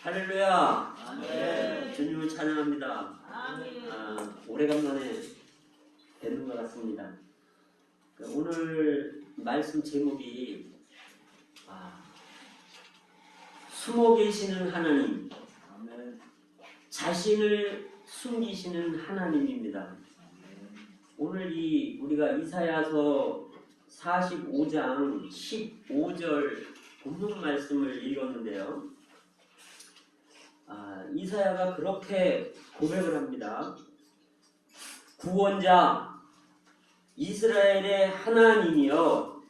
할렐루야. 아멘. 주님을 찬양합니다. 아멘. 오래간만에 뵙는 것 같습니다. 오늘 말씀 제목이 숨어 계시는 하나님, 아멘. 자신을 숨기시는 하나님입니다. 오늘 우리가 이사야서 45장 15절 본문 말씀을 읽었는데요. 이사야가 그렇게 고백을 합니다. 구원자 이스라엘의 하나님이여,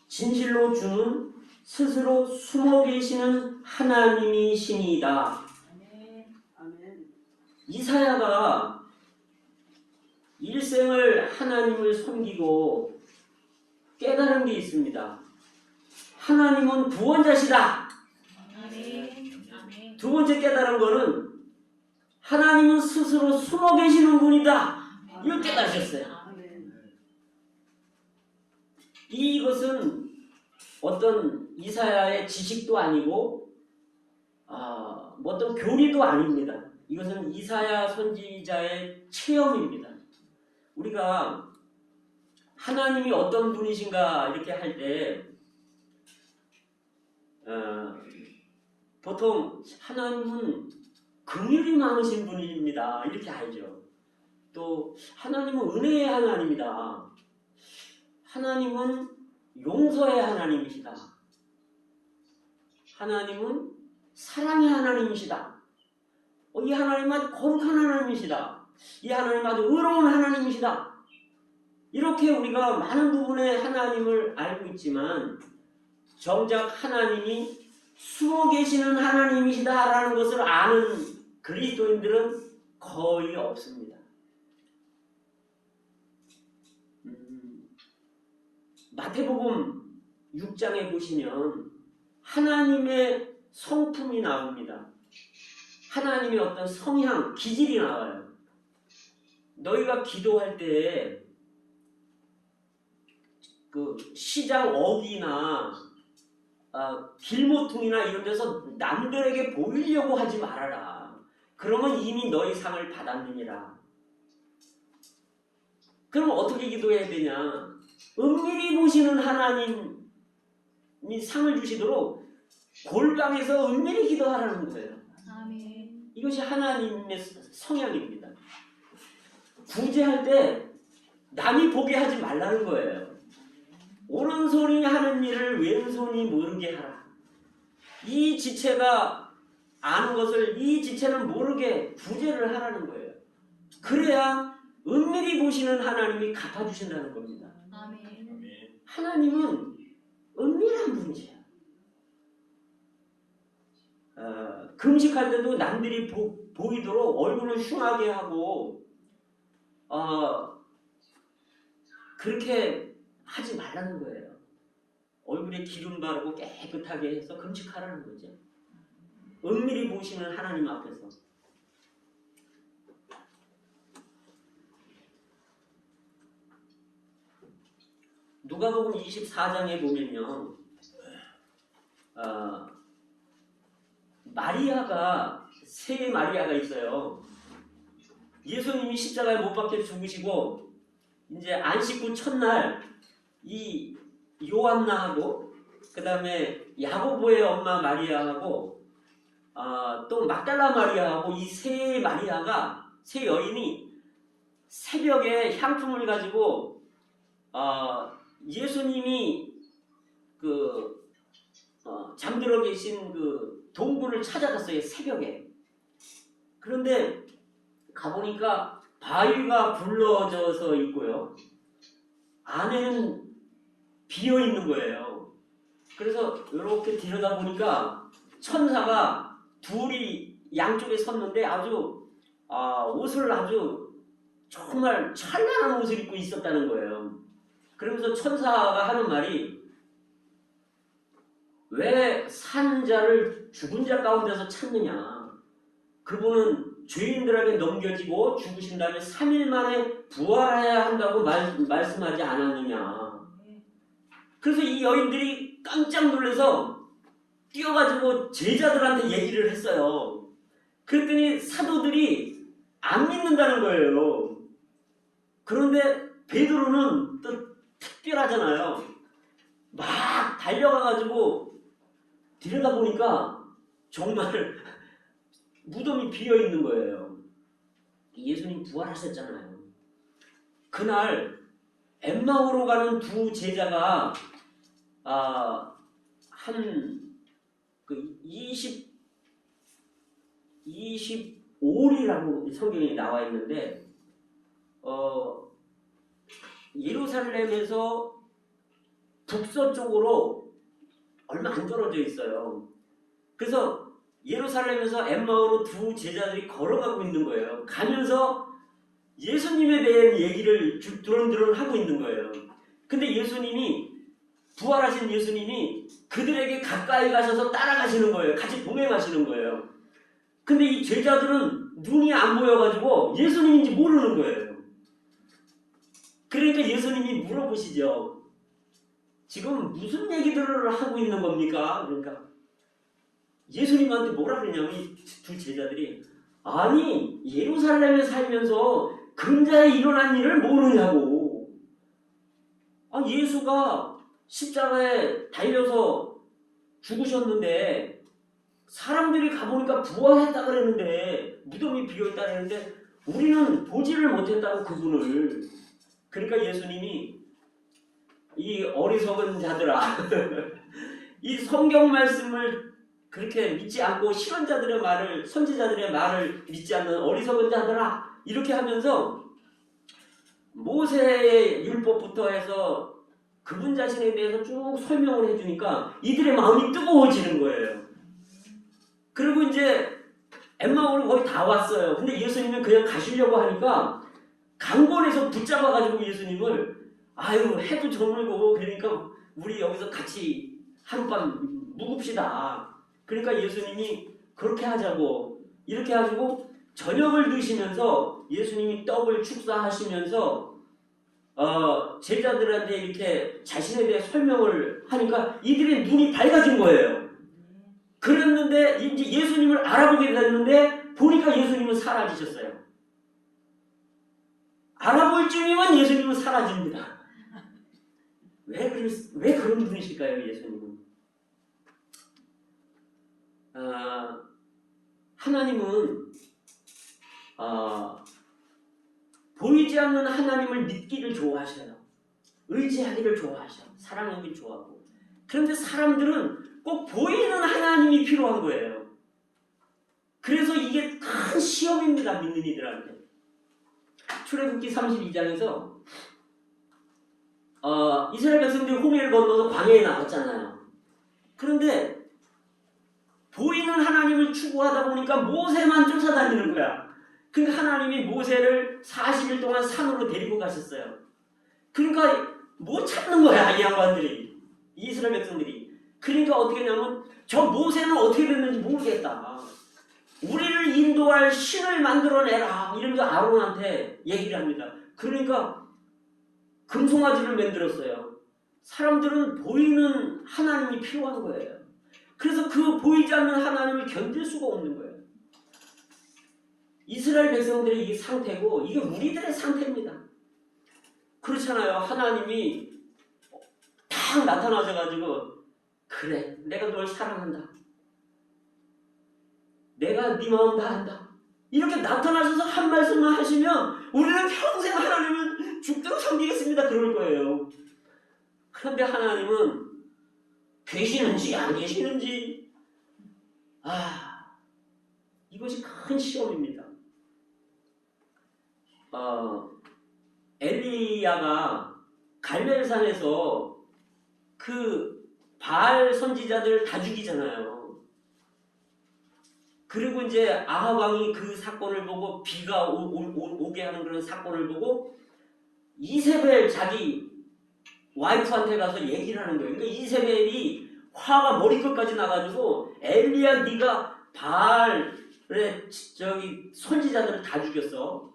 진실로 주는 스스로 숨어 계시는 하나님이시니이다. 아멘. 이사야가 일생을 하나님을 섬기고 깨달은 게 있습니다. 하나님은 구원자시다. 두 번째 깨달은 거는 하나님은 스스로 숨어 계시는 분이다. 이걸 깨달으셨어요. 이것은 어떤 이사야의 지식도 아니고 어떤 교리도 아닙니다. 이것은 이사야 선지자의 체험입니다. 우리가 하나님이 어떤 분이신가 이렇게 할 때 보통 하나님은 긍휼이 많으신 분입니다. 이렇게 알죠. 또 하나님은 은혜의 하나님이다. 하나님은 용서의 하나님이시다. 하나님은 사랑의 하나님이시다. 이 하나님은 거룩한 하나님이시다. 이 하나님은 아주 의로운 하나님이시다. 이렇게 우리가 많은 부분의 하나님을 알고 있지만 정작 하나님이 숨어 계시는 하나님이시다라는 것을 아는 그리스도인들은 거의 없습니다. 마태복음 6장에 보시면 하나님의 성품이 나옵니다. 하나님의 어떤 성향, 기질이 나와요. 너희가 기도할 때 그 시장 어귀나 길모퉁이나 이런 데서 남들에게 보이려고 하지 말아라. 그러면 이미 너희 상을 받았느니라. 그럼 어떻게 기도해야 되냐? 은밀히 보시는 하나님이 상을 주시도록 골방에서 은밀히 기도하라는 거예요. 아멘. 이것이 하나님의 성향입니다. 구제할 때 남이 보게 하지 말라는 거예요. 오른손이 하는 일을 왼손이 모르게 하라. 이 지체가 아는 것을 이 지체는 모르게 구제를 하라는 거예요. 그래야 은밀히 보시는 하나님이 갚아주신다는 겁니다. 아멘. 하나님은 은밀한 분이세요. 금식할 때도 남들이 보이도록 얼굴을 흉하게 하고 그렇게 하지 말라는 거예요. 얼굴에 기름 바르고 깨끗하게 해서 금식하라는 거죠. 은밀히 보시는 하나님 앞에서. 누가복음 24장에 보면요, 마리아가 세 마리아가 있어요. 예수님이 십자가에 못 박혀 죽으시고 이제 안식구 첫날 이 요한나하고 그 다음에 야고보의 엄마 마리아하고 또 막달라 마리아하고 이 세 마리아가 세 여인이 새벽에 향품을 가지고 예수님이 잠들어 계신 그 동굴을 찾아갔어요. 새벽에. 그런데 가보니까 바위가 불러져서 있고요. 안에는 비어 있는 거예요. 그래서 이렇게 들여다보니까 천사가 둘이 양쪽에 섰는데 아주 옷을 아주 정말 찬란한 옷을 입고 있었다는 거예요. 그러면서 천사가 하는 말이, 왜 산 자를 죽은 자 가운데서 찾느냐? 그분은 죄인들에게 넘겨지고 죽으신 다음에 3일 만에 부활해야 한다고 말씀하지 않았느냐? 그래서 이 여인들이 깜짝 놀라서 뛰어가지고 제자들한테 얘기를 했어요. 그랬더니 사도들이 안 믿는다는 거예요. 그런데 베드로는 또 특별하잖아요. 막 달려가가지고 들여다보니까 정말 무덤이 비어있는 거예요. 예수님 부활하셨잖아요. 그날 엠마오로 가는 두 제자가 한 25일이라고 성경에 나와 있는데 예루살렘에서 북서쪽으로 얼마 안 떨어져 있어요. 그래서 예루살렘에서 엠마오로 두 제자들이 걸어가고 있는 거예요. 가면서 예수님에 대한 얘기를 두런두런 하고 있는 거예요. 근데 예수님이 부활하신 예수님이 그들에게 가까이 가셔서 따라가시는 거예요. 같이 동행하시는 거예요. 근데 이 제자들은 눈이 안 보여가지고 예수님인지 모르는 거예요. 그러니까 예수님이 물어보시죠. 지금 무슨 얘기들을 하고 있는 겁니까? 그러니까 예수님한테 뭐라 그러냐면 이 두 제자들이 아니 예루살렘에 살면서 근자에 일어난 일을 모르냐고. 예수가 십자가에 달려서 죽으셨는데 사람들이 가보니까 부활했다 그랬는데 무덤이 비어있다 그랬는데 우리는 보지를 못했다고 그분을. 그러니까 예수님이 이 어리석은 자들아 이 성경 말씀을 그렇게 믿지 않고 신원자들의 말을 선지자들의 말을 믿지 않는 어리석은 자들아 이렇게 하면서 모세의 율법부터 해서 그분 자신에 대해서 쭉 설명을 해주니까 이들의 마음이 뜨거워지는 거예요. 그리고 이제 엠마오로 거의 다 왔어요. 근데 예수님은 그냥 가시려고 하니까 강권에서 붙잡아가지고 예수님을 아유 해도 저물고 그러니까 우리 여기서 같이 하룻밤 묵읍시다. 그러니까 예수님이 그렇게 하자고 이렇게 하시고 저녁을 드시면서 예수님이 떡을 축사하시면서 제자들한테 이렇게 자신에 대해 설명을 하니까 이들의 눈이 밝아진 거예요. 그랬는데 이제 예수님을 알아보게 됐는데 보니까 예수님은 사라지셨어요. 알아볼 쯤이면 예수님은 사라집니다. 왜 그런 분이실까요, 예수님은? 하나님은 보이지 않는 하나님을 믿기를 좋아하셔요. 의지하기를 좋아하셔요. 사랑하기를 좋아하고. 그런데 사람들은 꼭 보이는 하나님이 필요한 거예요. 그래서 이게 큰 시험입니다, 믿는 이들한테. 출애굽기 32장에서 이스라엘 백성들이 홍해를 건너서 광야에 나왔잖아요. 그런데 보이는 하나님을 추구하다 보니까 모세만 쫓아다니는 거야. 그러니까 하나님이 모세를 40일 동안 산으로 데리고 가셨어요. 그러니까 못 찾는 거야, 이 양반들이. 이스라엘 백성들이. 그러니까 어떻게 하냐면 저 모세는 어떻게 됐는지 모르겠다. 우리를 인도할 신을 만들어내라. 이러면서 아론한테 얘기를 합니다. 그러니까 금송아지를 만들었어요. 사람들은 보이는 하나님이 필요한 거예요. 그래서 그 보이지 않는 하나님을 견딜 수가 없는 거예요. 이스라엘 백성들의 이 상태고 이게 우리들의 상태입니다. 그렇잖아요. 하나님이 딱 나타나셔가지고 그래 내가 널 사랑한다. 내가 네 마음 다 안다. 이렇게 나타나셔서 한 말씀만 하시면 우리는 평생 하나님을 죽도록 섬기겠습니다. 그럴 거예요. 그런데 하나님은 계시는지 안 계시는지 이것이 큰 시험입니다. 엘리야가 갈멜산에서 그 바알 선지자들 다 죽이잖아요. 그리고 이제 아합 왕이 그 사건을 보고 비가 오게 하는 그런 사건을 보고 이세벨 자기 와이프한테 가서 얘기를 하는 거예요. 그러니까 이세벨이 화가 머리끝까지 나가지고 엘리야 네가 바알의 저기 선지자들을 다 죽였어.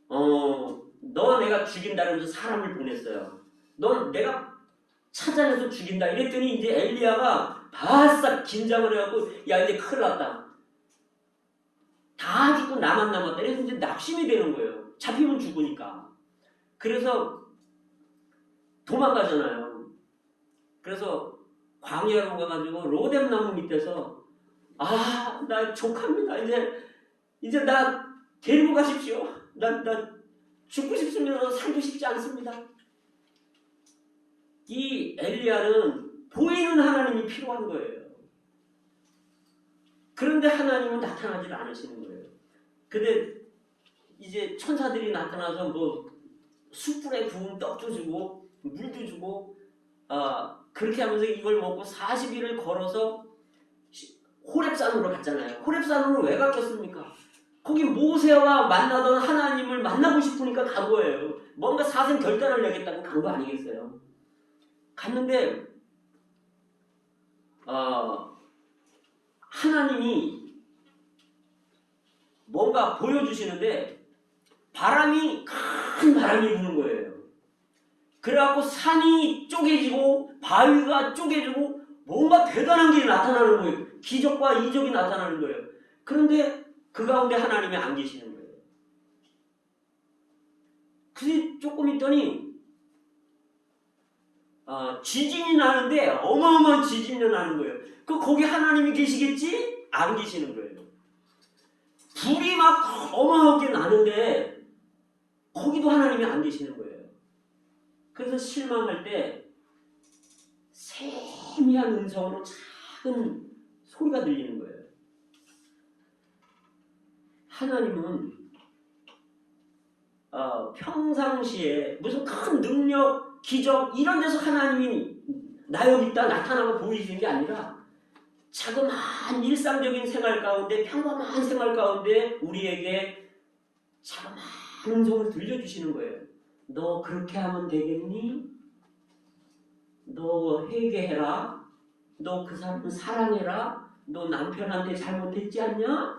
너 내가 죽인다면서 사람을 보냈어요. 넌 내가 찾아내서 죽인다. 이랬더니 이제 엘리야가 바싹 긴장을 해갖고 야 이제 큰일 났다. 다 죽고 나만 남았다. 그래서 이제 낙심이 되는 거예요. 잡히면 죽으니까. 그래서 도망가잖아요. 그래서 광야로 가가지고 로뎀 나무 밑에서 나 족합니다. 이제 나 데리고 가십시오. 나 죽고 싶으면 살고 싶지 않습니다. 이 엘리야는 보이는 하나님이 필요한 거예요. 그런데 하나님은 나타나질 않으시는 거예요. 근데 이제 천사들이 나타나서 뭐 숯불에 구운 떡도 주고 물도 주고 그렇게 하면서 이걸 먹고 40일을 걸어서 호렙산으로 갔잖아요. 호렙산으로 왜 갔겠습니까? 거기 모세와 만나던 하나님을 만나고 싶으니까 간 거예요. 뭔가 사생 결단을 내겠다고 간 거 아니겠어요? 갔는데 하나님이 뭔가 보여주시는데 큰 바람이 부는 거예요. 그래갖고 산이 쪼개지고 바위가 쪼개지고 뭔가 대단한 게 나타나는 거예요. 기적과 이적이 나타나는 거예요. 그런데 그 가운데 하나님이 안 계시는 거예요. 그래서 조금 있더니 지진이 나는데 어마어마한 지진이 나는 거예요. 거기 하나님이 계시겠지? 안 계시는 거예요. 불이 막 어마어마하게 나는데 거기도 하나님이 안 계시는 거예요. 그래서 실망할 때 세미한 음성으로 작은 소리가 들리는 거예요. 하나님은 평상시에 무슨 큰 능력, 기적 이런 데서 하나님이 나 여기 있다 나타나고 보이시는 게 아니라 자그마한 일상적인 생활 가운데 평범한 생활 가운데 우리에게 자그마한 음성을 들려주시는 거예요. 너 그렇게 하면 되겠니? 너 회개해라. 너 그 사람 사랑해라. 너 남편한테 잘못했지 않냐?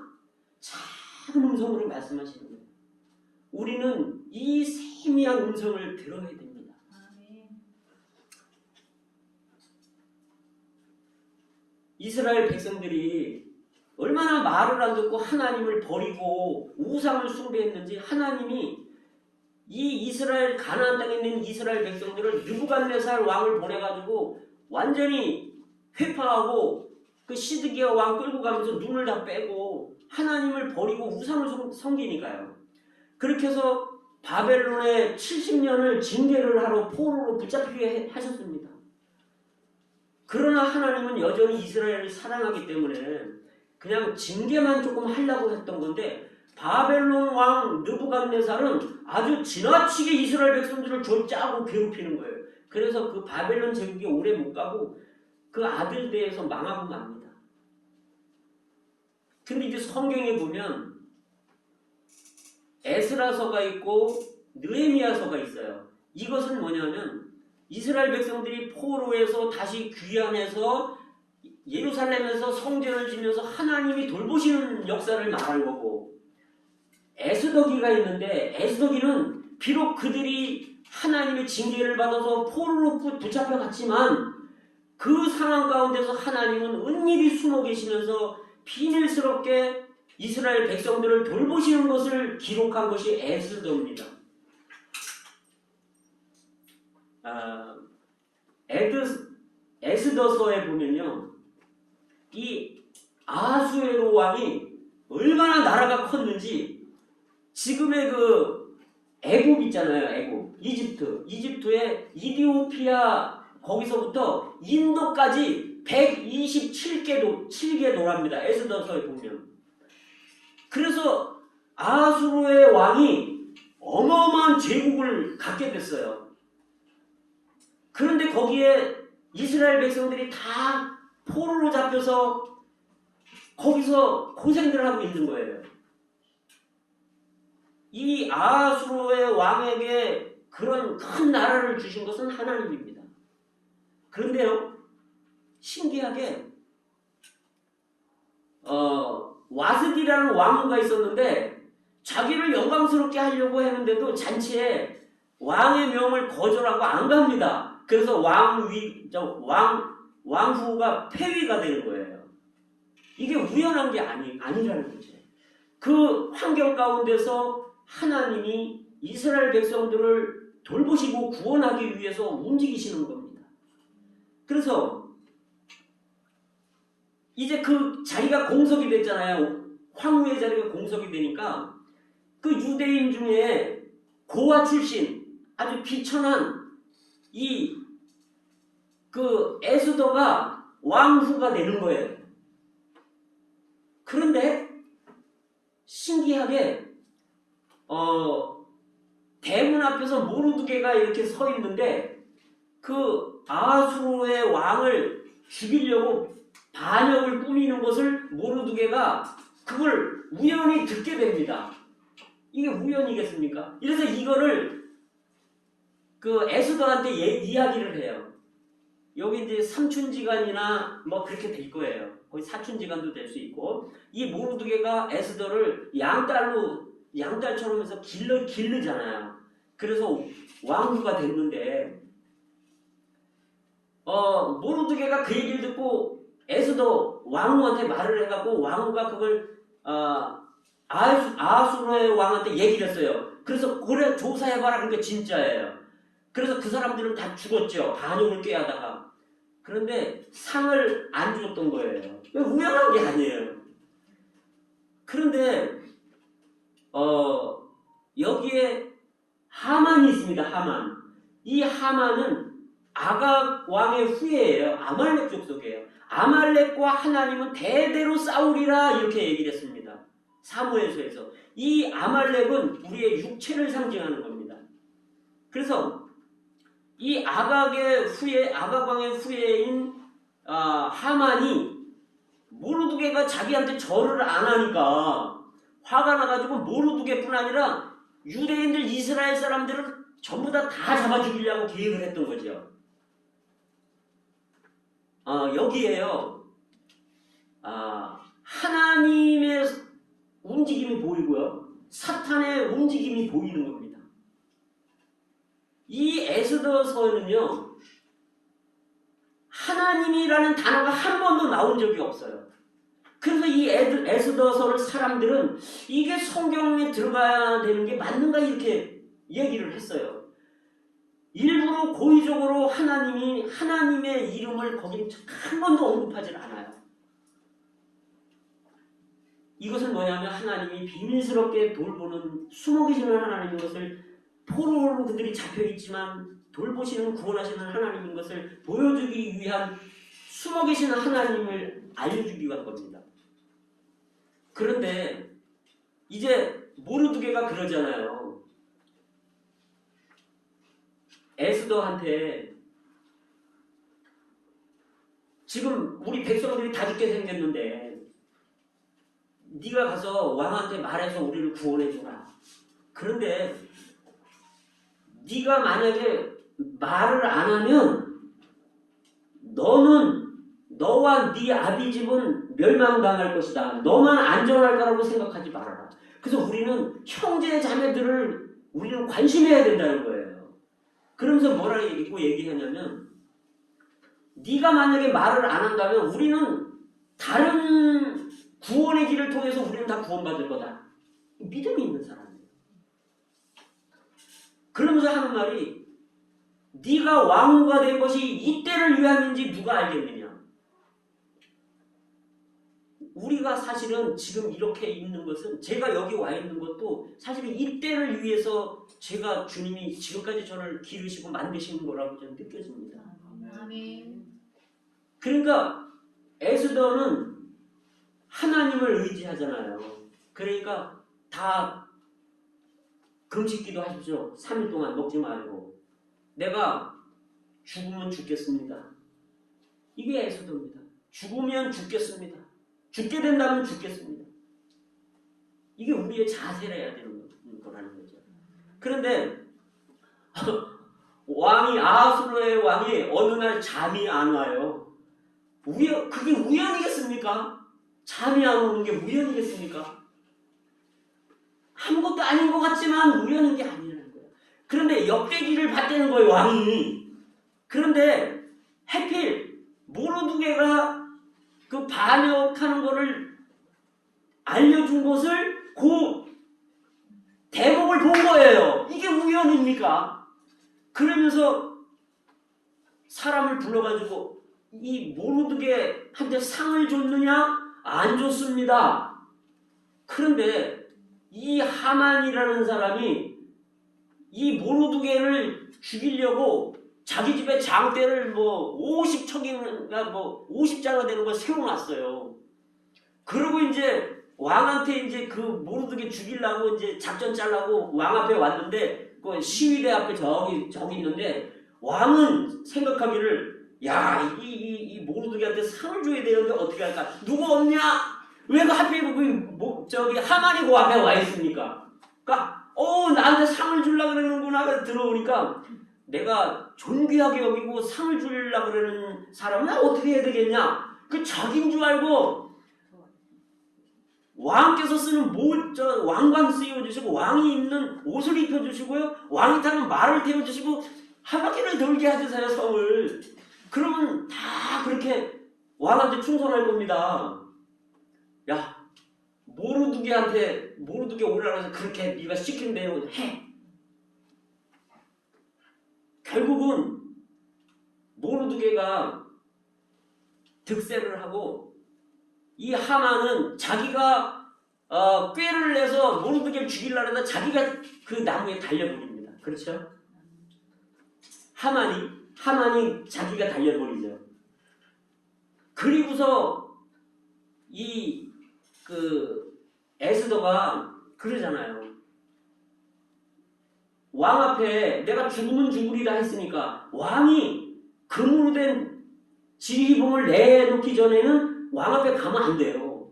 작은 음성으로 말씀하시는 거예요. 우리는 이 세미한 음성을 들어야 됩니다. 이스라엘 백성들이 얼마나 말을 안 듣고 하나님을 버리고 우상을 숭배했는지 하나님이 이 이스라엘 가나안 땅에 있는 이스라엘 백성들을 느부갓네살 왕을 보내가지고 완전히 회파하고 그 시드기야 왕 끌고 가면서 눈을 다 빼고 하나님을 버리고 우상을 섬기니까요. 그렇게 해서 바벨론에 70년을 징계를 하러 포로로 붙잡히게 하셨습니다. 그러나 하나님은 여전히 이스라엘을 사랑하기 때문에 그냥 징계만 조금 하려고 했던 건데 바벨론 왕 느부갓네살은 아주 지나치게 이스라엘 백성들을 졸짜고 괴롭히는 거예요. 그래서 그 바벨론 제국이 오래 못 가고 그 아들 대에서 망하고 맙니다. 근데 이제 성경에 보면 에스라서가 있고 느헤미야서가 있어요. 이것은 뭐냐면 이스라엘 백성들이 포로에서 다시 귀환해서 예루살렘에서 성전을 지면서 하나님이 돌보시는 역사를 말할 거고, 에스더기가 있는데 에스더기는 비록 그들이 하나님의 징계를 받아서 포로로 붙잡혀 갔지만 그 상황 가운데서 하나님은 은밀히 숨어 계시면서 비밀스럽게 이스라엘 백성들을 돌보시는 것을 기록한 것이 에스더입니다. 에스더서에 보면요, 이 아수에로 왕이 얼마나 나라가 컸는지 지금의 그 애굽 있잖아요. 애굽, 이집트의 이디오피아 거기서부터 인도까지 127개 도랍니다. 에스더서에 보면. 그래서 아수르의 왕이 어마어마한 제국을 갖게 됐어요. 그런데 거기에 이스라엘 백성들이 다 포로로 잡혀서 거기서 고생들을 하고 있는 거예요. 이 아수르의 왕에게 그런 큰 나라를 주신 것은 하나님입니다. 그런데요, 신기하게 와스디라는 왕후가 있었는데 자기를 영광스럽게 하려고 했는데도 잔치에 왕의 명을 거절하고 안 갑니다. 그래서 왕 왕후가 폐위가 되는 거예요. 이게 우연한 게 아니라는 거죠. 그 환경 가운데서 하나님이 이스라엘 백성들을 돌보시고 구원하기 위해서 움직이시는 겁니다. 그래서 이제 그 자리가 공석이 됐잖아요. 황후의 자리가 공석이 되니까 그 유대인 중에 고아 출신 아주 비천한 그 에스더가 왕후가 되는 거예요. 그런데 신기하게 대문 앞에서 모르드게가 이렇게 서 있는데 그 아하수로의 왕을 죽이려고 반역을 꾸미는 것을 모르드게가 그걸 우연히 듣게 됩니다. 이게 우연이겠습니까? 이래서 이거를 그 에스더한테 이야기를 해요. 여기 이제 삼촌지간이나 뭐 그렇게 될 거예요. 거의 사촌지간도 될 수 있고 이 모르드게가 에스더를 양딸처럼 해서 기르잖아요. 그래서 왕후가 됐는데 모르드게가 그 얘기를 듣고 에스더 왕후한테 말을 해갖고 왕후가 그걸 아하수로의 왕한테 얘기를 했어요. 그래서 그래 조사해봐라. 그러니까 진짜예요. 그래서 그 사람들은 다 죽었죠. 반역을 꾀하다가. 그런데 상을 안 주었던 거예요. 우연한 게 아니에요. 그런데 여기에 하만이 있습니다. 하만. 이 하만은 아각 왕의 후예예요. 아말렉 족속이에요. 아말렉과 하나님은 대대로 싸우리라 이렇게 얘기를 했습니다. 사무엘서에서. 이 아말렉은 우리의 육체를 상징하는 겁니다. 그래서 이 아각 왕의 후예인 하만이 모르드게가 자기한테 절을 안 하니까 화가 나가지고 모르드게뿐 아니라 유대인들 이스라엘 사람들을 전부 다 잡아 죽이려고 계획을 했던 거죠. 여기에요. 하나님의 움직임이 보이고요. 사탄의 움직임이 보이는 겁니다. 이 에스더서는요. 하나님이라는 단어가 한 번도 나온 적이 없어요. 그래서 이 에스더서를 사람들은 이게 성경에 들어가야 되는 게 맞는가 이렇게 얘기를 했어요. 일부러 고의적으로 하나님의 이름을 거기 한 번도 언급하지 않아요. 이것은 뭐냐면 하나님이 비밀스럽게 돌보는 숨어 계시는 하나님인 것을 포로로 그들이 잡혀있지만 돌보시는 구원하시는 하나님인 것을 보여주기 위한 숨어 계시는 하나님을 알려주기 위한 겁니다. 그런데 이제 모르드게가 그러잖아요. 에스더한테 지금 우리 백성들이 다 죽게 생겼는데 네가 가서 왕한테 말해서 우리를 구원해줘라. 그런데 네가 만약에 말을 안 하면 너와 네 아비 집은 멸망당할 것이다. 너만 안전할 거라고 생각하지 말아라. 그래서 우리는 형제 자매들을 우리는 관심해야 된다는 거예요. 그러면서 뭐라고 얘기하냐면 네가 만약에 말을 안 한다면 우리는 다른 구원의 길을 통해서 우리는 다 구원받을 거다. 믿음이 있는 사람이에요. 그러면서 하는 말이 네가 왕후가 된 것이 이때를 위함인지 누가 알겠느냐. 우리가 사실은 지금 이렇게 있는 것은 제가 여기 와 있는 것도 사실은 이때를 위해서 제가 주님이 지금까지 저를 기르시고 만드시는 거라고 저는 느껴집니다. 아멘. 그러니까 에스더는 하나님을 의지하잖아요. 그러니까 다 금식기도 하십시오. 3일 동안 먹지 말고. 내가 죽으면 죽겠습니다. 이게 에스더입니다. 죽으면 죽겠습니다. 죽게 된다면 죽겠습니다. 이게 우리의 자세를 해야 되는 거라는 거죠. 그런데 아하수로의 왕이 어느 날 잠이 안 와요. 그게 우연이겠습니까? 잠이 안 오는 게 우연이겠습니까? 아무것도 아닌 것 같지만 우연인 게 아니라는 거예요. 그런데 역대기를 받대는 거예요, 왕이. 그런데 해필 모르드게가 그 반역하는 거를 알려준 것을 그 대목을 본 거예요. 이게 우연입니까? 그러면서 사람을 불러가지고 이 모르드게한테 상을 줬느냐? 안 줬습니다. 그런데 이 하만이라는 사람이 이 모르드게를 죽이려고 자기 집에 장대를 뭐 50척인가 뭐 50자가 되는 걸 세워놨어요. 그리고 이제 왕한테 이제 그 모르드게 죽이려고 이제 작전 짜려고 왕 앞에 왔는데 그 시위대 앞에 저기 있는데 왕은 생각하기를 야, 이 모르드게한테 상을 줘야 되는데 어떻게 할까? 누구 없냐? 왜 그 하필 저기 하만이 그 앞에 와 있습니까? 그러니까 나한테 상을 주려고 그러는구나. 그래서 들어오니까 내가 존귀하게 여기고 상을 주려고 그러는 사람은 어떻게 해야 되겠냐? 그 자기인 줄 알고 왕께서 쓰는 왕관 씌워주시고 왕이 입는 옷을 입혀주시고요. 왕이 타는 말을 태워주시고 한 바퀴를 돌게 해주세요, 성을. 그러면 다 그렇게 왕한테 충성할 겁니다. 야, 모르드게 오라고 해서 그렇게 네가 시킨 대로 해. 결국은 모르드게가 득세를 하고 이 하만은 자기가 꾀를 내서 모르드게를 죽이려고 해서 자기가 그 나무에 달려버립니다. 그렇죠? 하만이 자기가 달려버리죠. 그리고서 에스더가 그러잖아요. 왕 앞에 내가 죽으면 죽으리라 했으니까 왕이 금으로 된 지휘봉을 내놓기 전에는 왕 앞에 가면 안 돼요.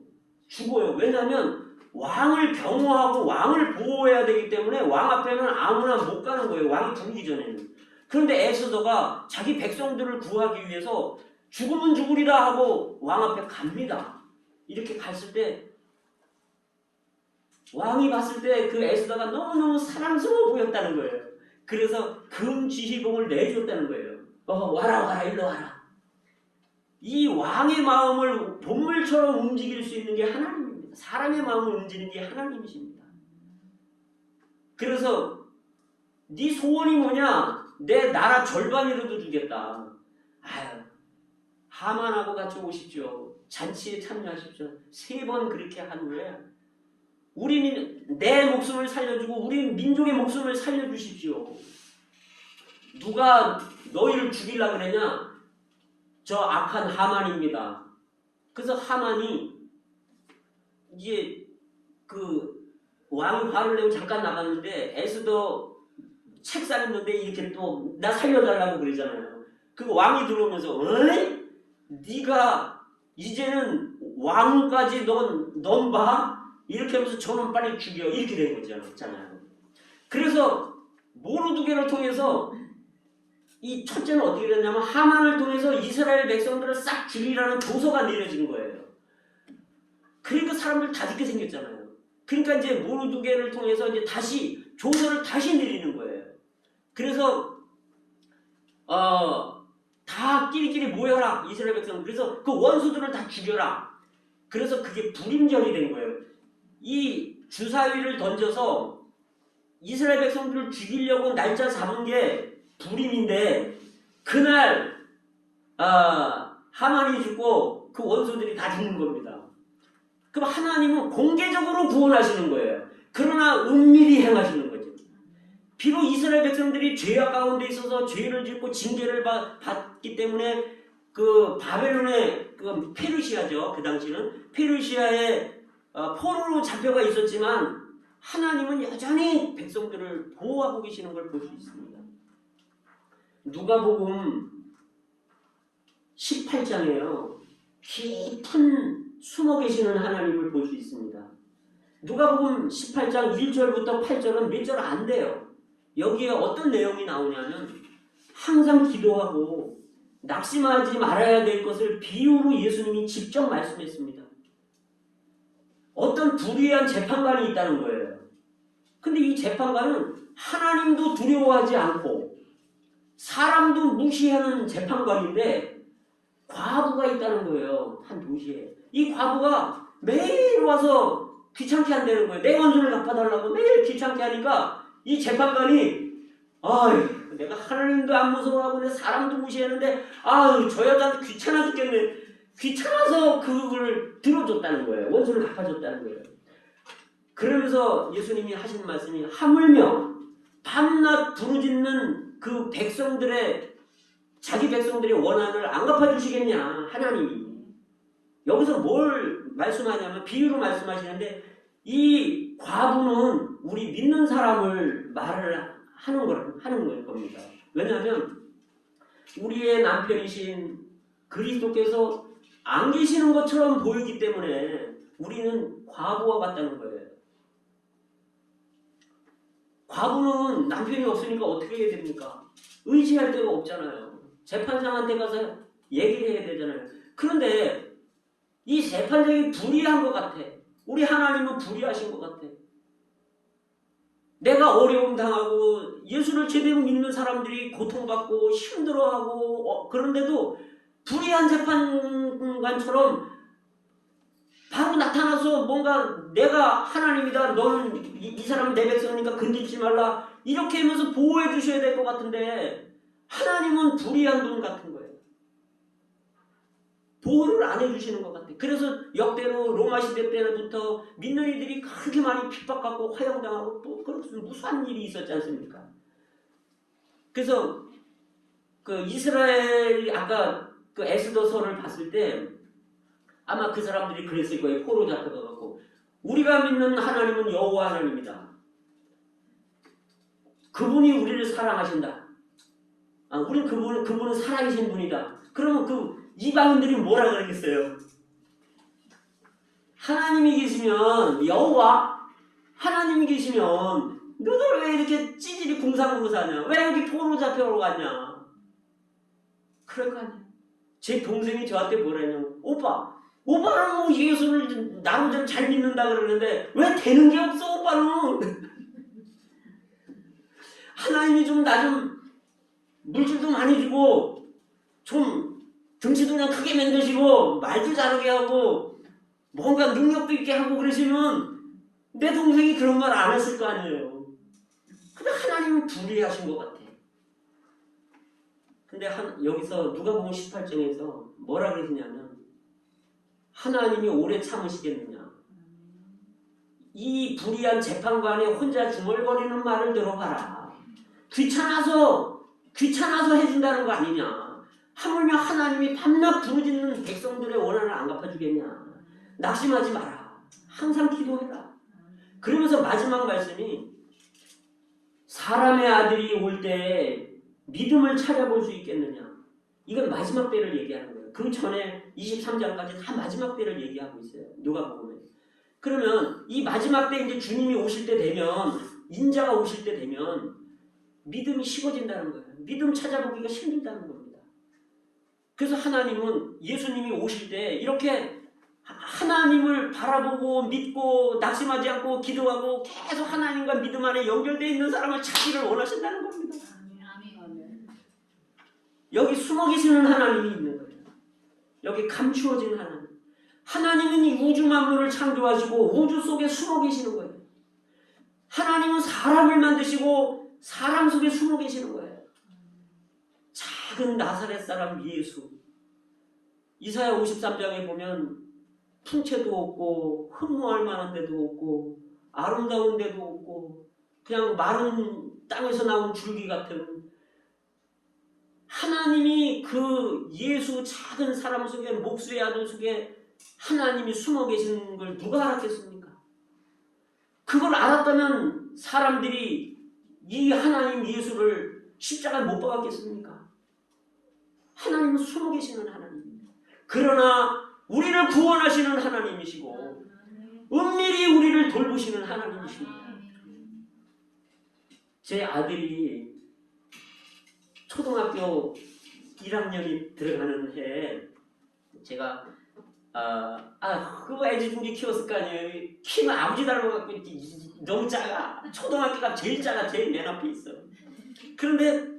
죽어요. 왜냐하면 왕을 경호하고 왕을 보호해야 되기 때문에 왕 앞에는 아무나 못 가는 거예요. 왕이 죽기 전에는. 그런데 에스더가 자기 백성들을 구하기 위해서 죽으면 죽으리라 하고 왕 앞에 갑니다. 이렇게 갔을 때 왕이 봤을 때 그 에스더가 너무너무 사랑스러워 보였다는 거예요. 그래서 금 지휘봉을 내줬다는 거예요. 와라 일로 와라. 이 왕의 마음을 본물처럼 움직일 수 있는 게 하나님입니다. 사람의 마음을 움직이는 게 하나님이십니다. 그래서 네 소원이 뭐냐? 내 나라 절반이라도 주겠다. 아유, 하만하고 같이 오십시오. 잔치에 참여하십시오. 3번 그렇게 한 후에 우리는 내 목숨을 살려주고 우리 민족의 목숨을 살려주십시오. 누가 너희를 죽이려고 그러냐? 저 악한 하만입니다. 그래서 하만이 이제 그 왕이 화를 내고 잠깐 나갔는데 에스더 책상 있는데 이렇게 또 나 살려달라고 그러잖아요. 그 왕이 들어오면서 어이? 네가 이제는 왕까지 넌 봐? 이렇게 하면서 저는 빨리 죽여. 이렇게 된 거잖아요. 그래서 모르드게를 통해서 이 첫째는 어떻게 됐냐면 하만을 통해서 이스라엘 백성들을 싹 죽이라는 조서가 내려진 거예요. 그러니까 사람들 다 죽게 생겼잖아요. 그러니까 이제 모르드게를 통해서 이제 다시 조서를 다시 내리는 거예요. 그래서 다 끼리끼리 모여라 이스라엘 백성. 그래서 그 원수들을 다 죽여라. 그래서 그게 불임절이 된 거예요. 이 주사위를 던져서 이스라엘 백성들을 죽이려고 날짜 잡은 게 불임인데 그날 하만이 죽고 그 원수들이 다 죽는 겁니다. 그럼 하나님은 공개적으로 구원하시는 거예요. 그러나 은밀히 행하시는 거죠. 비록 이스라엘 백성들이 죄악 가운데 있어서 죄를 짓고 징계를 받기 때문에 그 바벨론의 그 페르시아죠. 그 당시는 페르시아의 포로로 잡혀가 있었지만 하나님은 여전히 백성들을 보호하고 계시는 걸 볼 수 있습니다. 누가복음 18장에요. 깊은 숨어 계시는 하나님을 볼 수 있습니다. 누가복음 18장 1절부터 8절은 몇 절 안 돼요. 여기에 어떤 내용이 나오냐면 항상 기도하고 낙심하지 말아야 될 것을 비유로 예수님이 직접 말씀했습니다. 어떤 불의한 재판관이 있다는 거예요. 근데 이 재판관은 하나님도 두려워하지 않고 사람도 무시하는 재판관인데 과부가 있다는 거예요. 한 도시에. 이 과부가 매일 와서 귀찮게 한다는 거예요. 내 원수를 갚아달라고 매일 귀찮게 하니까 이 재판관이 아이 내가 하나님도 안 무서워하고 내 사람도 무시했는데 아유 저 여자 귀찮아 죽겠네. 귀찮아서 그걸 들어줬다는 거예요. 원수를 갚아줬다는 거예요. 그러면서 예수님이 하신 말씀이 하물며 밤낮 부르짖는 그 백성들의 자기 백성들의 원한을 안 갚아주시겠냐 하나님이. 여기서 뭘 말씀하냐면 비유로 말씀하시는데 이 과부는 우리 믿는 사람을 말을 하는 겁니다. 왜냐하면 우리의 남편이신 그리스도께서 안 계시는 것처럼 보이기 때문에 우리는 과부와 같다는 거예요. 과부는 남편이 없으니까 어떻게 해야 됩니까? 의지할 데가 없잖아요. 재판장한테 가서 얘기를 해야 되잖아요. 그런데 이 재판장이 불의한 것 같아. 우리 하나님은 불의하신 것 같아. 내가 어려움 당하고 예수를 제대로 믿는 사람들이 고통받고 힘들어하고 그런데도 불의한 재판관처럼 바로 나타나서 뭔가 내가 하나님이다. 너는 이 사람은 내 백성이니까 건들지 말라. 이렇게 하면서 보호해 주셔야 될 것 같은데 하나님은 불의한 분 같은 거예요. 보호를 안 해주시는 것 같아요. 그래서 역대로 로마 시대 때부터 믿는 이들이 그렇게 많이 핍박받고 화형당하고 또 그런 무수한 일이 있었지 않습니까? 그래서 그 이스라엘 아까 그 에스더서를 봤을 때 아마 그 사람들이 그랬을 거예요. 포로 잡혀가고 우리가 믿는 하나님은 여호와 하나님이다. 그분이 우리를 사랑하신다. 우리는 그분은 살아계신 분이다. 그러면 그 이방인들이 뭐라 그러겠어요? 하나님이 계시면 여호와 하나님이 계시면 너들 왜 이렇게 찌질이 궁상으로 사냐? 왜 여기 포로 잡혀로 갔냐? 그럴 거 아니야. 제 동생이 저한테 뭐라냐면 오빠는 뭐 예수를 나름대로 잘 믿는다 그러는데 왜 되는 게 없어 오빠는? 하나님이 좀 나 좀 물질도 많이 주고 좀 등치도 그냥 크게 만드시고 말도 잘하게 하고 뭔가 능력도 있게 하고 그러시면 내 동생이 그런 말 안 했을 거 아니에요. 근데 하나님은 불의하신 것 같아. 근데 여기서 누가복음 18장에서 뭐라 그러시냐면 하나님이 오래 참으시겠느냐. 이 불의한 재판관이 혼자 중얼거리는 말을 들어봐라. 귀찮아서 해준다는 거 아니냐. 하물며 하나님이 밤낮 부르짖는 백성들의 원한을 안 갚아주겠냐. 낙심하지 마라. 항상 기도해라. 그러면서 마지막 말씀이 사람의 아들이 올 때 믿음을 찾아볼 수 있겠느냐. 이건 마지막 때를 얘기하는 거예요. 그 전에 23장까지 다 마지막 때를 얘기하고 있어요. 누가복음에. 그러면 이 마지막 때 이제 주님이 오실 때 되면 인자가 오실 때 되면 믿음이 식어진다는 거예요. 믿음 찾아보기가 힘들다는 겁니다. 그래서 하나님은 예수님이 오실 때 이렇게 하나님을 바라보고 믿고 낙심하지 않고 기도하고 계속 하나님과 믿음 안에 연결되어 있는 사람을 찾기를 원하신다는 겁니다. 여기 숨어 계시는 하나님이 있는 거예요. 여기 감추어진 하나님. 하나님은 이 우주 만물을 창조하시고 우주 속에 숨어 계시는 거예요. 하나님은 사람을 만드시고 사람 속에 숨어 계시는 거예요. 작은 나사렛 사람 예수. 이사야 53장에 보면 풍채도 없고 흠모할 만한 데도 없고 아름다운 데도 없고 그냥 마른 땅에서 나온 줄기 같은 하나님이 그 예수 작은 사람 속에 목수의 아들 속에 하나님이 숨어 계시는 걸 누가 알았겠습니까? 그걸 알았다면 사람들이 이 하나님 예수를 십자가에 못 박았겠습니까? 하나님은 숨어 계시는 하나님입니다. 그러나 우리를 구원하시는 하나님이시고 은밀히 우리를 돌보시는 하나님이십니다. 제 아들이 초등학교 1학년이 들어가는 해에 제가 그 애지중지 키웠을 거 아니에요. 키는 아버지 닮아갖고 너무 작아. 초등학교가 제일 작아. 제일 맨 앞에 있어. 그런데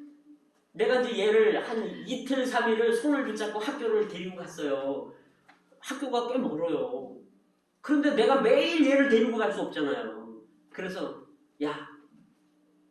내가 이제 얘를 한 이틀 3일을 손을 붙잡고 학교를 데리고 갔어요. 학교가 꽤 멀어요. 그런데 내가 매일 얘를 데리고 갈 수 없잖아요. 그래서 야,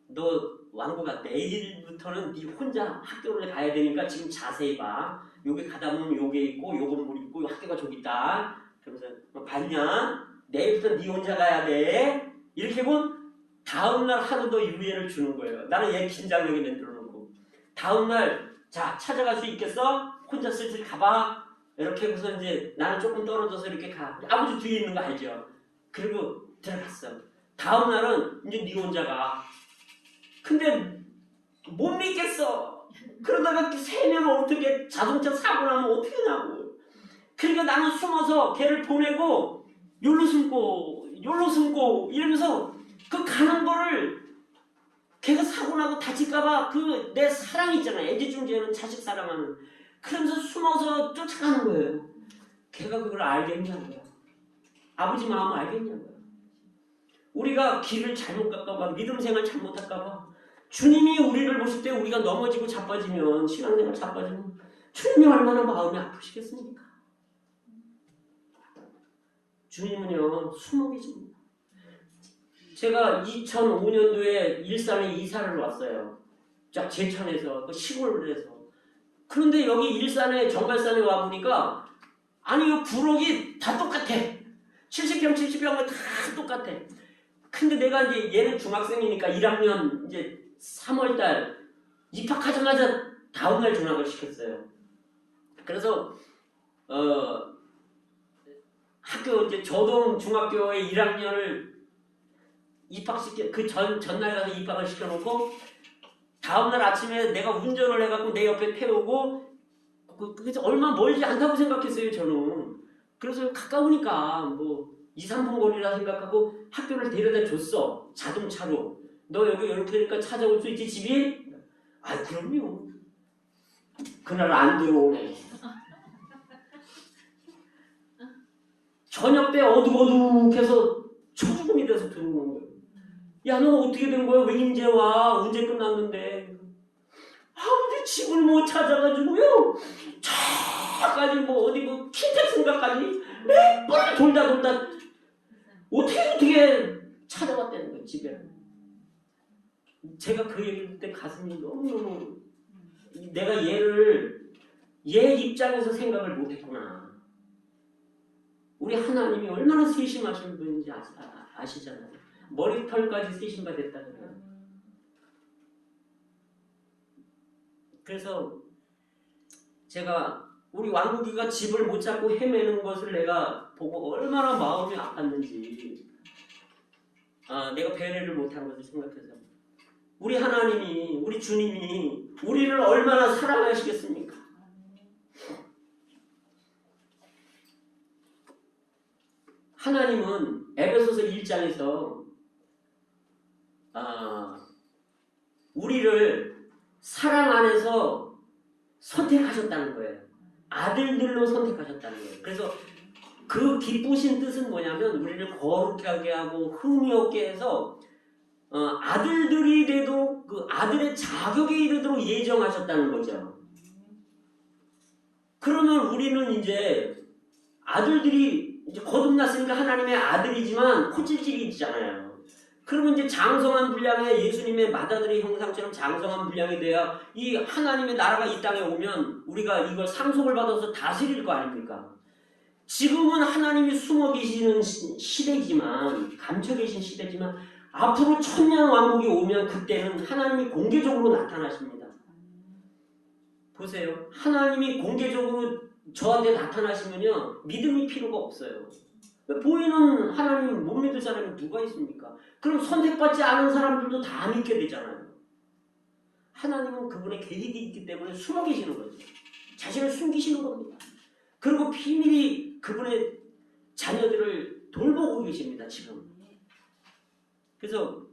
너 왕구가 내일부터는 네 혼자 학교를 가야 되니까 지금 자세히 봐. 여기 가다 보면 요게 있고 요건 물 있고 요 학교가 저기 있다. 그러면서 너 봤냐? 내일부터 네 혼자 가야 돼. 이렇게 하면 다음날 하루 더 유예를 주는 거예요. 나는 얘 긴장력이 만들어 놓고 다음날 자 찾아갈 수 있겠어? 혼자 슬슬 가봐. 이렇게 해서 이제 나는 조금 떨어져서 이렇게 가. 아버지 뒤에 있는 거 알죠? 그리고 들어갔어. 다음날은 이제 네 혼자 가. 근데 못 믿겠어. 그러다가 세면 어떻게 자동차 사고 나면 어떻게 하냐고. 그러니까 나는 숨어서 걔를 보내고 요로 숨고 이러면서 그 가는 거를 걔가 사고 나고 다칠까봐 그 내 사랑 있잖아. 애지중지하는 자식 사랑하는. 그러면서 숨어서 쫓아가는 거예요. 걔가 그걸 알겠냐고요. 아버지 마음을 알겠냐고요. 우리가 길을 잘못 갈까봐 믿음 생활 잘못할까봐 주님이 우리를 보실 때 우리가 넘어지고 자빠지면 신앙생활 자빠지면 주님이 얼마나 마음이 아프시겠습니까? 주님은요 숨어 계십니다. 제가 2005년도에 일산에 이사를 왔어요. 쫙 제천에서 그 시골에서. 그런데 여기 일산에 정갈산에 와 보니까 아니 이 부록이 다 똑같아. 70평 70평 다 똑같아. 근데 내가 이제 얘는 중학생이니까 1학년 이제 3월달 입학하자마자 다음날 전학을 시켰어요. 그래서 학교 이제 저동 중학교에 1학년을 입학시켜 그 전날 가서 입학을 시켜놓고 다음날 아침에 내가 운전을 해갖고 내 옆에 태우고 그래서 얼마 멀지 않다고 생각했어요 저는. 그래서 가까우니까 뭐 2-3분 거리라 생각하고 학교를 데려다 줬어. 자동차로. 너 여기 이렇게 하니까 찾아올 수 있지 집이? 아 그럼요. 그날 안 들어오네. 저녁 때 어둑어둑해서 초죽음이 돼서 들어오는 거예요. 야 너 어떻게 된 거야? 왜 이제 와? 언제 끝났는데? 아무리 집을 못 찾아가지고요. 저까지 뭐 어디 뭐 킨텍스인가까지 몇 번을 돌다 어떻게 찾아왔다는 거예요 집에. 제가 그 얘기를 때 가슴이 너무너무 내가 얘 입장에서 생각을 못했구나. 우리 하나님이 얼마나 세심하신 분인지 아시잖아요. 머리털까지 세심받았다 그래요. 그래서 제가 우리 왕국이가 집을 못 찾고 헤매는 것을 내가 보고 얼마나 마음이 아팠는지 내가 배려를 못한 것을 생각해서 우리 하나님이 우리 주님이 우리를 얼마나 사랑하시겠습니까? 하나님은 에베소서 1장에서 우리를 사랑 안에서 선택하셨다는 거예요. 아들들로 선택하셨다는 거예요. 그래서 그 기쁘신 뜻은 뭐냐면 우리를 거룩하게 하고 흠이 없게 해서 아들들이 돼도 그 아들의 자격에 이르도록 예정하셨다는 거죠. 그러면 우리는 이제 아들들이 이제 거듭났으니까 하나님의 아들이지만 코찔찔이 있잖아요. 그러면 이제 장성한 분량의 예수님의 맏아들의 형상처럼 장성한 분량이 돼야 이 하나님의 나라가 이 땅에 오면 우리가 이걸 상속을 받아서 다스릴 거 아닙니까? 지금은 하나님이 숨어 계시는 시대지만 감춰 계신 시대지만 앞으로 천년 왕국이 오면 그때는 하나님이 공개적으로 나타나십니다. 보세요. 하나님이 공개적으로 저한테 나타나시면요 믿음이 필요가 없어요. 보이는 하나님 못 믿을 사람이 누가 있습니까? 그럼 선택받지 않은 사람들도 다 믿게 되잖아요. 하나님은 그분의 계획이 있기 때문에 숨어 계시는 거죠. 자신을 숨기시는 겁니다. 그리고 비밀히 그분의 자녀들을 돌보고 계십니다. 지금. 그래서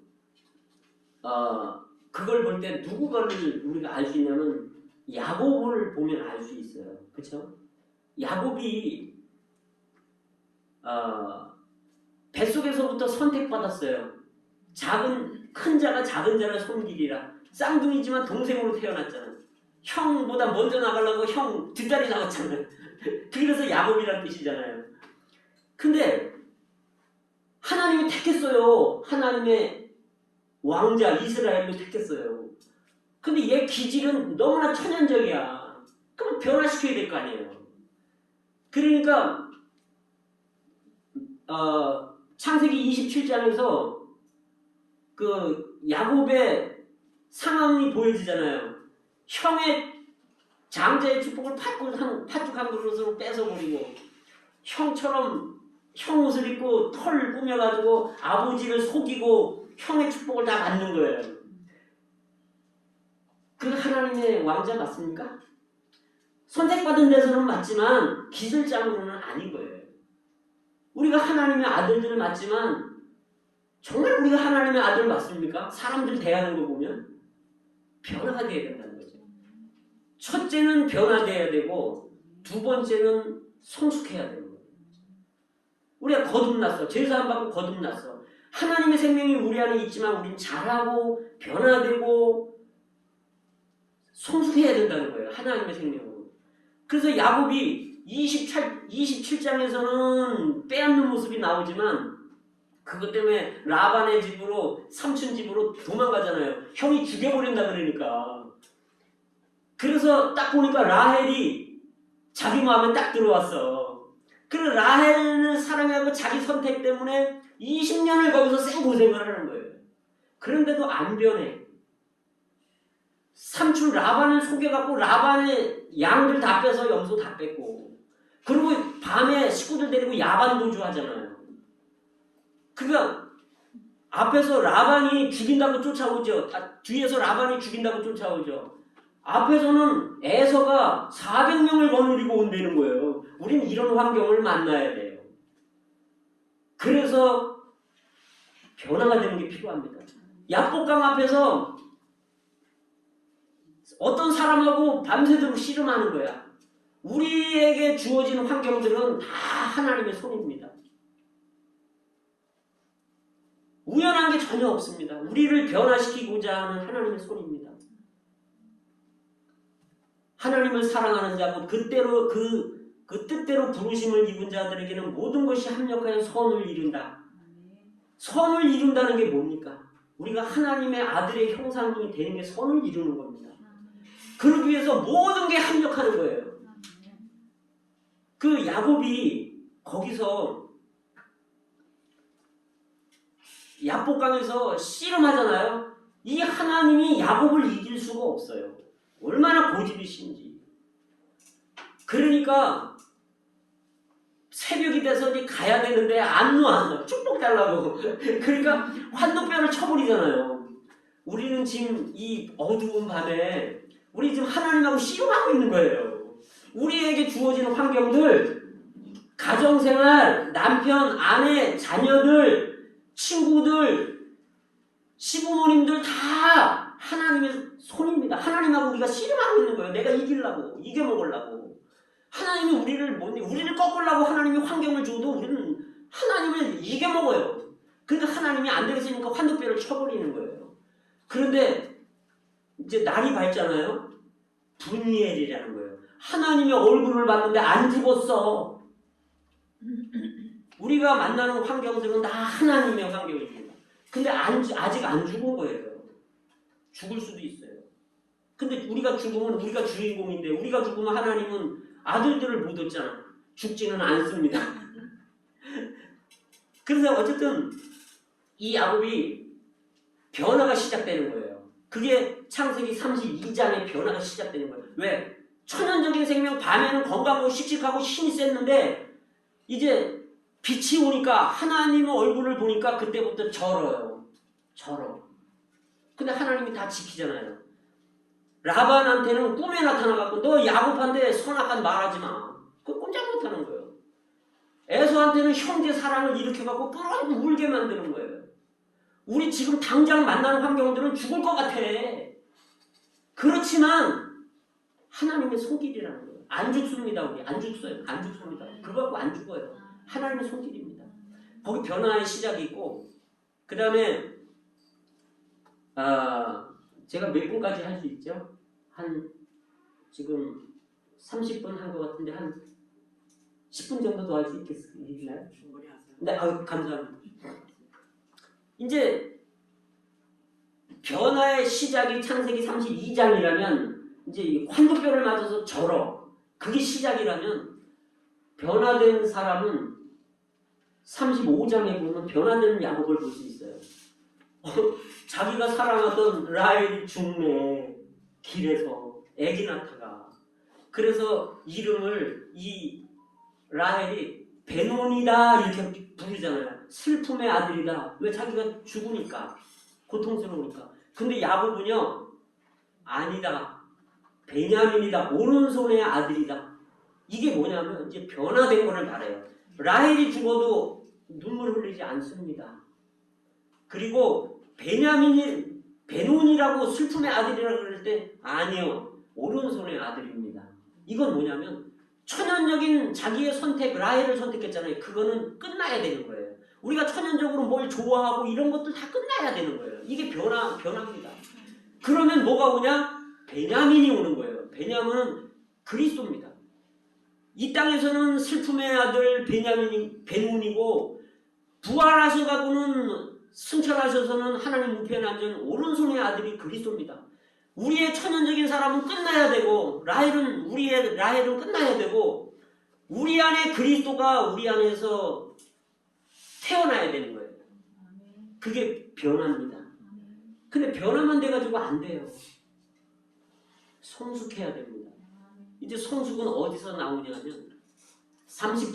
그걸 볼 때 누구를 우리가 알 수 있냐면 야곱을 보면 알 수 있어요. 그렇죠? 야곱이 뱃속에서부터 선택받았어요. 큰 자가 작은 자를 섬기리라. 쌍둥이지만 동생으로 태어났잖아요. 형보다 먼저 나가려고 형 뒷다리 나갔잖아요. 그래서 야곱이라는 뜻이잖아요. 근데 하나님이 택했어요. 하나님의 왕자 이스라엘로 택했어요. 근데 얘 기질은 너무나 천연적이야. 그럼 변화시켜야 될 거 아니에요. 그러니까 창세기 27장에서 그 야곱의 상황이 보여지잖아요. 형의 장자의 축복을 팥죽 한 그릇으로 뺏어버리고 형처럼 형 옷을 입고 털 꾸며가지고 아버지를 속이고 형의 축복을 다 받는 거예요. 그 하나님의 왕자 맞습니까? 선택받은 데서는 맞지만 기술장으로는 아닌 거예요. 우리가 하나님의 아들들을 맞지만 정말 우리가 하나님의 아들 맞습니까? 사람들 대하는 거 보면 변화가 돼야 된다는 거죠. 첫째는 변화돼야 되고 두 번째는 성숙해야 되는 거예요. 우리가 거듭났어. 제사 안 받고 거듭났어. 하나님의 생명이 우리 안에 있지만 우린 자라고 변화되고 성숙해야 된다는 거예요. 하나님의 생명으로. 그래서 야곱이 27장에서는 빼앗는 모습이 나오지만 그것 때문에 라반의 집으로 삼촌 집으로 도망가잖아요. 형이 죽여버린다 그러니까. 그래서 딱 보니까 라헬이 자기 마음에 딱 들어왔어. 그래서 라헬을 사랑하고 자기 선택 때문에 20년을 거기서 생고생을 하는 거예요. 그런데도 안 변해. 삼촌 라반을 속여갖고 라반의 양들 다 빼서 염소 다 뺐고 그리고 밤에 식구들 데리고 야반 도주하잖아요. 그러니까 앞에서 라반이 죽인다고 쫓아오죠. 뒤에서 라반이 죽인다고 쫓아오죠. 앞에서는 에서가 400명을 거느리고 온다는 거예요. 우린 이런 환경을 만나야 돼요. 그래서 변화가 되는 게 필요합니다. 약복강 앞에서 어떤 사람하고 밤새도록 씨름하는 거야. 우리에게 주어진 환경들은 다 하나님의 손입니다. 우연한 게 전혀 없습니다. 우리를 변화시키고자 하는 하나님의 손입니다. 하나님을 사랑하는 자고 그때로 그 뜻대로 부르심을 입은 자들에게는 모든 것이 합력하여 선을 이룬다. 선을 이룬다는 게 뭡니까? 우리가 하나님의 아들의 형상이 되는 게 선을 이루는 겁니다. 그러기 위해서 모든 게 합력하는 거예요. 그 야곱이 거기서 야복강에서 씨름하잖아요. 이 하나님이 야곱을 이길 수가 없어요. 얼마나 고집이신지. 그러니까 새벽이 돼서 이제 가야 되는데 안 놔. 축복 달라고. 그러니까 환도뼈를 쳐버리잖아요. 우리는 지금 이 어두운 밤에 우리 지금 하나님하고 씨름하고 있는 거예요. 우리에게 주어지는 환경들, 가정생활, 남편, 아내, 자녀들, 친구들, 시부모님들 다 하나님의 손입니다. 하나님하고 우리가 씨름하고 있는 거예요. 내가 이기려고, 이겨먹으려고. 하나님이 우리를 꺾으려고 하나님이 환경을 줘도 우리는 하나님을 이겨먹어요. 그러니까 하나님이 안 되겠으니까 환도뼈를 쳐버리는 거예요. 그런데 이제 날이 밝잖아요. 분이엘이라는 거예요. 하나님의 얼굴을 봤는데 안 죽었어. 우리가 만나는 환경들은 다 하나님의 환경입니다. 근데 아직 안 죽은 거예요. 죽을 수도 있어요. 근데 우리가 죽으면 우리가 주인공인데 우리가 죽으면 하나님은 아들들을 못 얻잖아. 죽지는 않습니다. 그래서 어쨌든 이 야곱이 변화가 시작되는 거예요. 그게 창세기 32장의 변화가 시작되는 거예요. 왜? 천연적인 생명, 밤에는 건강하고 씩씩하고 힘이 셌는데 이제 빛이 오니까 하나님의 얼굴을 보니까 그때부터 절어요. 절어. 근데 하나님이 다 지키잖아요. 라반한테는 꿈에 나타나갖고 너 야곱한테 선악한 말하지 마. 그거 꼼짝 못하는 거예요. 에서한테는 형제 사랑을 일으켜갖고 끌어안고 울게 만드는 거예요. 우리 지금 당장 만나는 환경들은 죽을 것 같아. 그렇지만 하나님의 손길이라는 거예요. 안 죽습니다. 우리 안 죽어요. 안 죽습니다. 그거 갖고 안 죽어요. 하나님의 손길입니다. 거기 변화의 시작이 있고 그 다음에 제가 몇 분까지 할 수 있죠? 한 지금 30분 한 것 같은데 한 10분 정도 더 할 수 있나요? 충분히 하세요. 네, 감사합니다. 이제 변화의 시작이 창세기 32장이라면 이제 이 환도뼈를 맞아서 절어. 그게 시작이라면 변화된 사람은 35장에 보면 변화된 야곱을 볼 수 있어요. 자기가 사랑하던 라헬이 죽네. 길에서 애기 낳다가. 그래서 이름을 이 라헬이 베논이다 이렇게 부르잖아요. 슬픔의 아들이다. 왜? 자기가 죽으니까. 고통스러우니까. 근데 야곱은요. 아니다. 베냐민이다. 오른손의 아들이다. 이게 뭐냐면 이제 변화된 거를 말해요. 라헬이 죽어도 눈물 흘리지 않습니다. 그리고 베논이라고 슬픔의 아들이라고 그럴 때 아니요. 오른손의 아들입니다. 이건 뭐냐면 천연적인 자기의 선택, 라헬을 선택했잖아요. 그거는 끝나야 되는 거예요. 우리가 천연적으로 뭘 좋아하고 이런 것들 다 끝나야 되는 거예요. 이게 변화입니다. 그러면 뭐가 오냐? 베냐민이 오는 거예요. 베냐민은 그리스도입니다. 이 땅에서는 슬픔의 아들 베논이고 부활하셔가고는 승천하셔서는 하나님 우편에 앉은 오른손의 아들이 그리스도입니다. 우리의 천연적인 사람은 끝나야 되고 우리의 라헬은 끝나야 되고 우리 안에 그리스도가 우리 안에서 태어나야 되는 거예요. 그게 변화입니다. 근데 변화만 돼가지고 안 돼요. 성숙해야 됩니다. 이제 성숙은 어디서 나오냐면 37